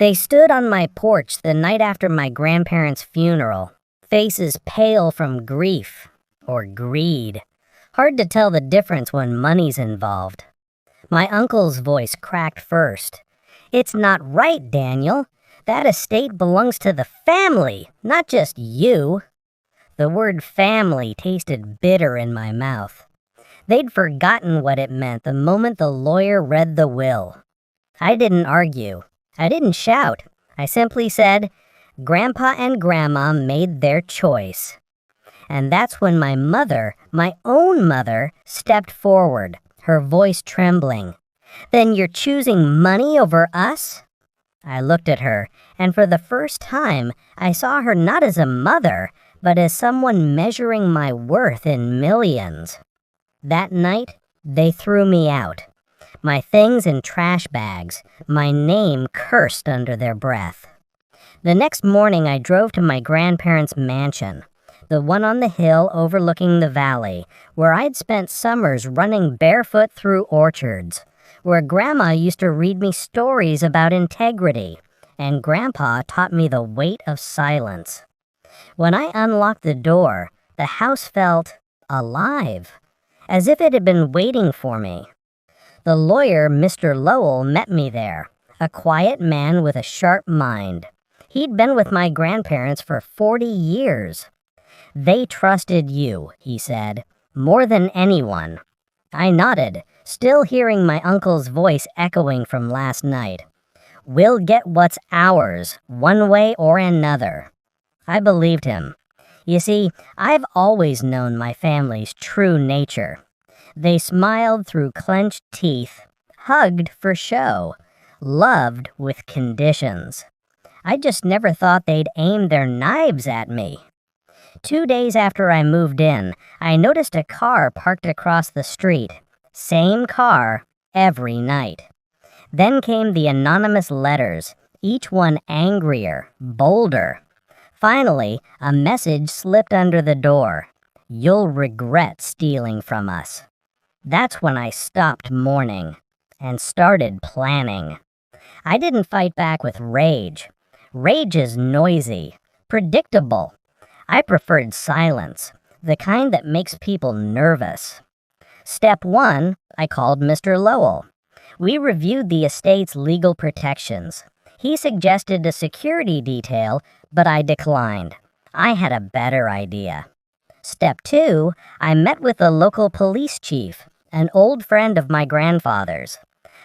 They stood on my porch the night after my grandparents' funeral, faces pale from grief or greed. Hard to tell the difference when money's involved. My uncle's voice cracked first. "It's not right, Daniel. That estate belongs to the family, not just you." The word family tasted bitter in my mouth. They'd forgotten what it meant the moment the lawyer read the will. I didn't argue. I didn't shout. I simply said, "Grandpa and Grandma made their choice." And that's when my mother, my own mother, stepped forward, her voice trembling. "Then you're choosing money over us?" I looked at her, and for the first time, I saw her not as a mother, but as someone measuring my worth in millions. That night, they threw me out. My things in trash bags, my name cursed under their breath. The next morning, I drove to my grandparents' mansion, the one on the hill overlooking the valley, where I'd spent summers running barefoot through orchards, where Grandma used to read me stories about integrity, and Grandpa taught me the weight of silence. When I unlocked the door, the house felt alive, as if it had been waiting for me. The lawyer, Mr. Lowell, met me there, a quiet man with a sharp mind. He'd been with my grandparents for 40 years. "They trusted you," he said, "more than anyone." I nodded, still hearing my uncle's voice echoing from last night. "We'll get what's ours, one way or another." I believed him. You see, I've always known my family's true nature. They smiled through clenched teeth, hugged for show, loved with conditions. I just never thought they'd aim their knives at me. 2 days after I moved in, I noticed a car parked across the street. Same car, every night. Then came the anonymous letters, each one angrier, bolder. Finally, a message slipped under the door. "You'll regret stealing from us." That's when I stopped mourning and started planning. I didn't fight back with rage. Rage is noisy, predictable. I preferred silence, the kind that makes people nervous. Step 1, I called Mr. Lowell. We reviewed the estate's legal protections. He suggested a security detail, but I declined. I had a better idea. Step 2, I met with the local police chief, an old friend of my grandfather's.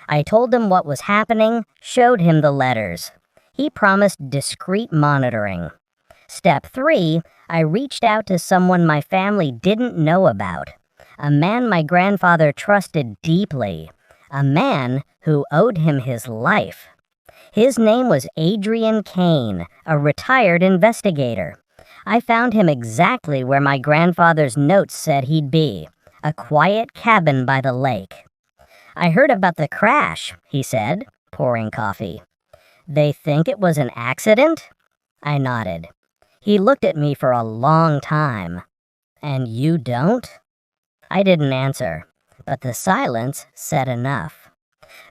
I told him what was happening, showed him the letters. He promised discreet monitoring. Step 3, I reached out to someone my family didn't know about, a man my grandfather trusted deeply, a man who owed him his life. His name was Adrian Kane, a retired investigator. I found him exactly where my grandfather's notes said he'd be, a quiet cabin by the lake. "I heard about the crash," he said, pouring coffee. "They think it was an accident?" I nodded. He looked at me for a long time. "And you don't?" I didn't answer, but the silence said enough.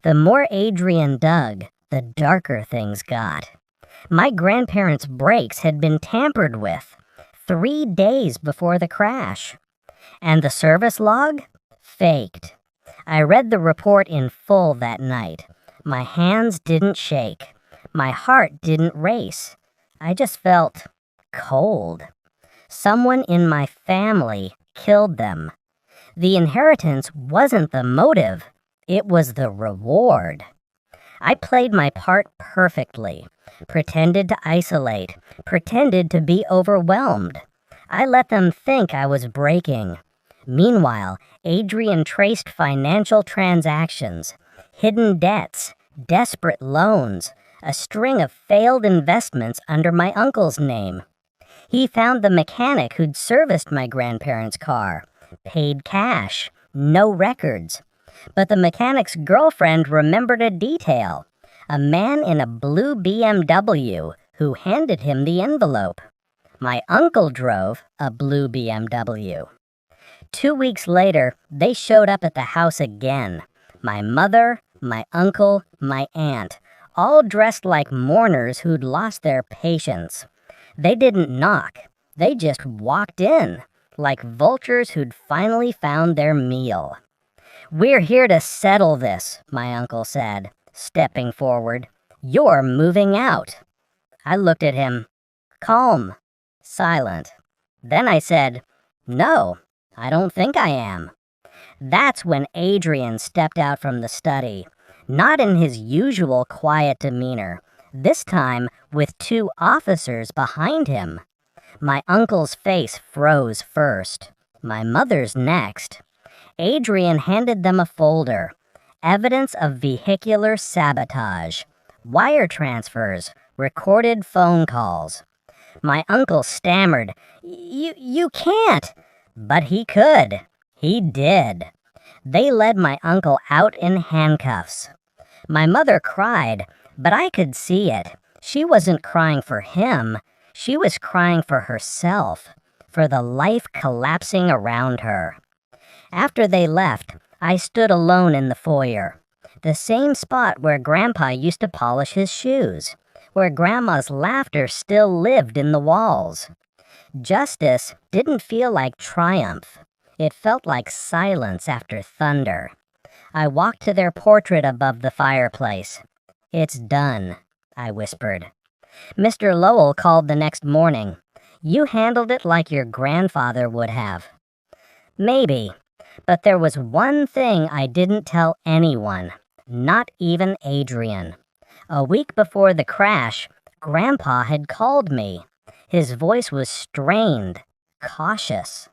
The more Adrian dug, the darker things got. My grandparents' brakes had been tampered with 3 days before the crash. And the service log? Faked. I read the report in full that night. My hands didn't shake. My heart didn't race. I just felt cold. Someone in my family killed them. The inheritance wasn't the motive. It was the reward. I played my part perfectly. Pretended to isolate. Pretended to be overwhelmed. I let them think I was breaking. Meanwhile, Adrian traced financial transactions, hidden debts, desperate loans, a string of failed investments under my uncle's name. He found the mechanic who'd serviced my grandparents' car, paid cash, no records. But the mechanic's girlfriend remembered a detail, a man in a blue BMW who handed him the envelope. My uncle drove a blue BMW. 2 weeks later, they showed up at the house again. My mother, my uncle, my aunt, all dressed like mourners who'd lost their patience. They didn't knock, they just walked in, like vultures who'd finally found their meal. "We're here to settle this," my uncle said, stepping forward. "You're moving out." I looked at him, calm, silent. Then I said, "No, I don't think I am." That's when Adrian stepped out from the study, not in his usual quiet demeanor, this time with 2 officers behind him. My uncle's face froze first, my mother's next. Adrian handed them a folder, evidence of vehicular sabotage, wire transfers, recorded phone calls. My uncle stammered, You can't." But he could. He did. They led my uncle out in handcuffs. My mother cried, but I could see it. She wasn't crying for him. She was crying for herself, for the life collapsing around her. After they left, I stood alone in the foyer, the same spot where Grandpa used to polish his shoes, where Grandma's laughter still lived in the walls. Justice didn't feel like triumph. It felt like silence after thunder. I walked to their portrait above the fireplace. "It's done," I whispered. Mr. Lowell called the next morning. "You handled it like your grandfather would have." Maybe, but there was one thing I didn't tell anyone, not even Adrian. A week before the crash, Grandpa had called me. His voice was strained, cautious.